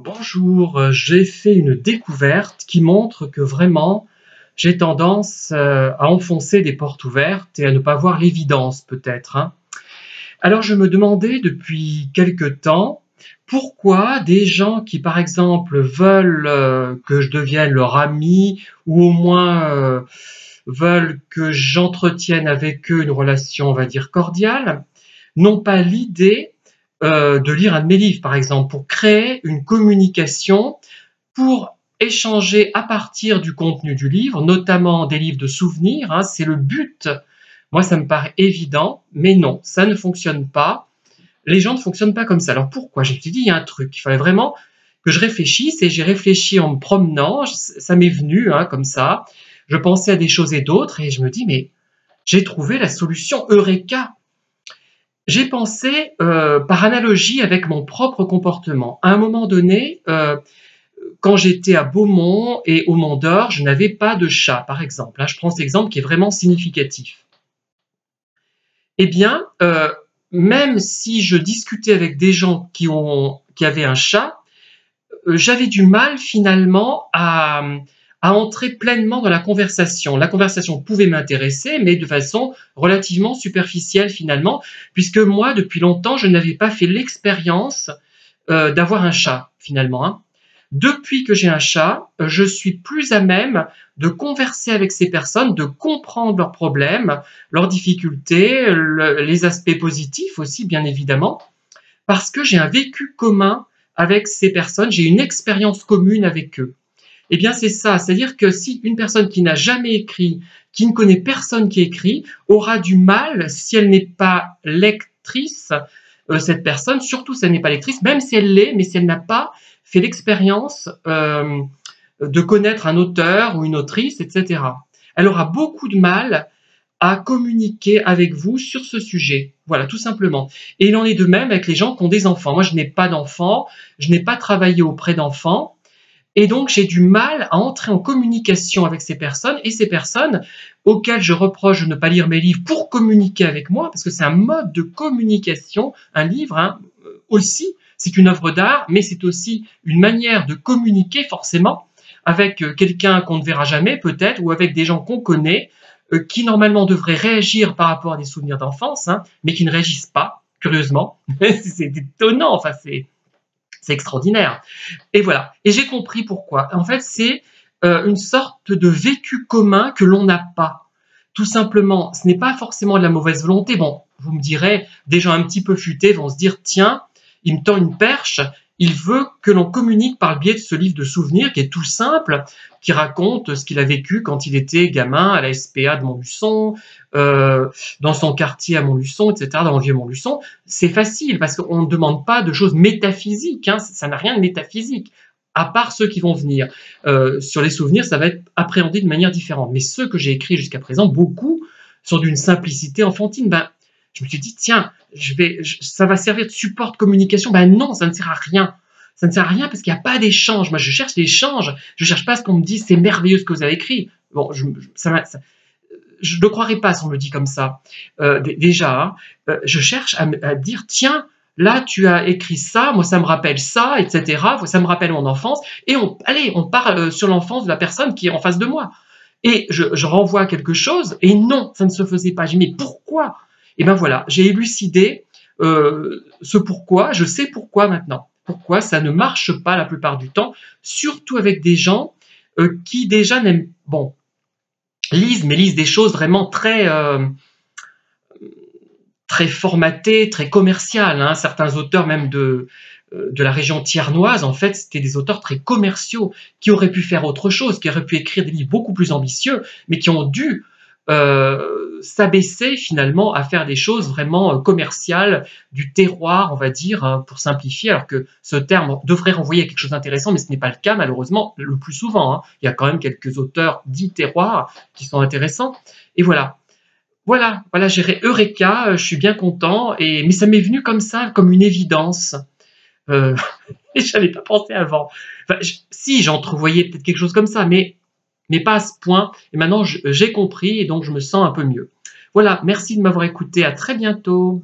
Bonjour, j'ai fait une découverte qui montre que vraiment j'ai tendance à enfoncer des portes ouvertes et à ne pas voir l'évidence peut-être, hein. Alors je me demandais depuis quelque temps pourquoi des gens qui par exemple veulent que je devienne leur ami ou au moins veulent que j'entretienne avec eux une relation on va dire cordiale, n'ont pas l'idée de lire un de mes livres, par exemple, pour créer une communication, pour échanger à partir du contenu du livre, notamment des livres de souvenirs, hein, c'est le but. Moi, ça me paraît évident, mais non, ça ne fonctionne pas. Les gens ne fonctionnent pas comme ça. Alors pourquoi? J'ai dit, il y a un truc, il fallait vraiment que je réfléchisse, et j'ai réfléchi en me promenant, ça m'est venu hein, comme ça. Je pensais à des choses et d'autres, et je me dis, mais j'ai trouvé la solution Eureka. J'ai pensé par analogie avec mon propre comportement. À un moment donné, quand j'étais à Beaumont et au Mont d'Or, je n'avais pas de chat, par exemple. Là, je prends cet exemple qui est vraiment significatif. Eh bien, même si je discutais avec des gens qui avaient un chat, j'avais du mal finalement à entrer pleinement dans la conversation. La conversation pouvait m'intéresser, mais de façon relativement superficielle finalement, puisque moi, depuis longtemps, je n'avais pas fait l'expérience d'avoir un chat finalement, hein. Depuis que j'ai un chat, je suis plus à même de converser avec ces personnes, de comprendre leurs problèmes, leurs difficultés, les aspects positifs aussi, bien évidemment, parce que j'ai un vécu commun avec ces personnes, j'ai une expérience commune avec eux. Eh bien, c'est ça, c'est-à-dire que si une personne qui n'a jamais écrit, qui ne connaît personne qui écrit, aura du mal, si elle n'est pas lectrice, cette personne, surtout si elle n'est pas lectrice, même si elle l'est, mais si elle n'a pas fait l'expérience de connaître un auteur ou une autrice, etc. Elle aura beaucoup de mal à communiquer avec vous sur ce sujet. Voilà, tout simplement. Et il en est de même avec les gens qui ont des enfants. Moi, je n'ai pas d'enfants, je n'ai pas travaillé auprès d'enfants, et donc j'ai du mal à entrer en communication avec ces personnes, et ces personnes auxquelles je reproche de ne pas lire mes livres pour communiquer avec moi, parce que c'est un mode de communication, un livre hein, aussi, c'est une œuvre d'art, mais c'est aussi une manière de communiquer forcément avec quelqu'un qu'on ne verra jamais peut-être, ou avec des gens qu'on connaît, qui normalement devraient réagir par rapport à des souvenirs d'enfance, hein, mais qui ne réagissent pas, curieusement. C'est étonnant, enfin c'est extraordinaire. Et voilà. Et j'ai compris pourquoi. En fait, c'est une sorte de vécu commun que l'on n'a pas. Tout simplement, ce n'est pas forcément de la mauvaise volonté. Bon, vous me direz, des gens un petit peu futés vont se dire, tiens, il me tend une perche, il veut que l'on communique par le biais de ce livre de souvenirs qui est tout simple, qui raconte ce qu'il a vécu quand il était gamin à la SPA de Montluçon, dans son quartier à Montluçon, etc., dans le vieux Montluçon. C'est facile parce qu'on ne demande pas de choses métaphysiques, hein, ça n'a rien de métaphysique, à part ceux qui vont venir. Sur les souvenirs, ça va être appréhendé de manière différente. Mais ceux que j'ai écrits jusqu'à présent, beaucoup sont d'une simplicité enfantine. Ben, je me suis dit, tiens, ça va servir de support de communication. Ben non, ça ne sert à rien. Ça ne sert à rien parce qu'il n'y a pas d'échange. Moi, je cherche l'échange. Je ne cherche pas ce qu'on me dit, c'est merveilleux ce que vous avez écrit. Bon, je ne croirais pas si on me le dit comme ça. Déjà, hein, je cherche à dire, tiens, là, tu as écrit ça, moi, ça me rappelle ça, etc. Ça me rappelle mon enfance. Et on parle sur l'enfance de la personne qui est en face de moi. Et je renvoie quelque chose, et non, ça ne se faisait pas. J'ai dit, mais pourquoi? Et ben voilà, j'ai élucidé ce pourquoi, je sais pourquoi maintenant. Pourquoi ça ne marche pas la plupart du temps, surtout avec des gens qui déjà n'aiment, bon, lisent des choses vraiment très formatées, très commerciales, hein. Certains auteurs même de la région thiernoise, en fait, c'était des auteurs très commerciaux, qui auraient pu faire autre chose, qui auraient pu écrire des livres beaucoup plus ambitieux, mais qui ont dû s'abaisser finalement à faire des choses vraiment commerciales, du terroir, on va dire, hein, pour simplifier, alors que ce terme devrait renvoyer à quelque chose d'intéressant, mais ce n'est pas le cas, malheureusement, le plus souvent, hein. Il y a quand même quelques auteurs dits terroirs qui sont intéressants, et voilà. Voilà, j'ai Eureka, je suis bien content, mais ça m'est venu comme ça, comme une évidence. Euh, et je n'avais pas pensé avant. Enfin, si, j'entrevoyais peut-être quelque chose comme ça, mais pas à ce point. Et maintenant, j'ai compris et donc je me sens un peu mieux. Voilà, merci de m'avoir écouté. À très bientôt.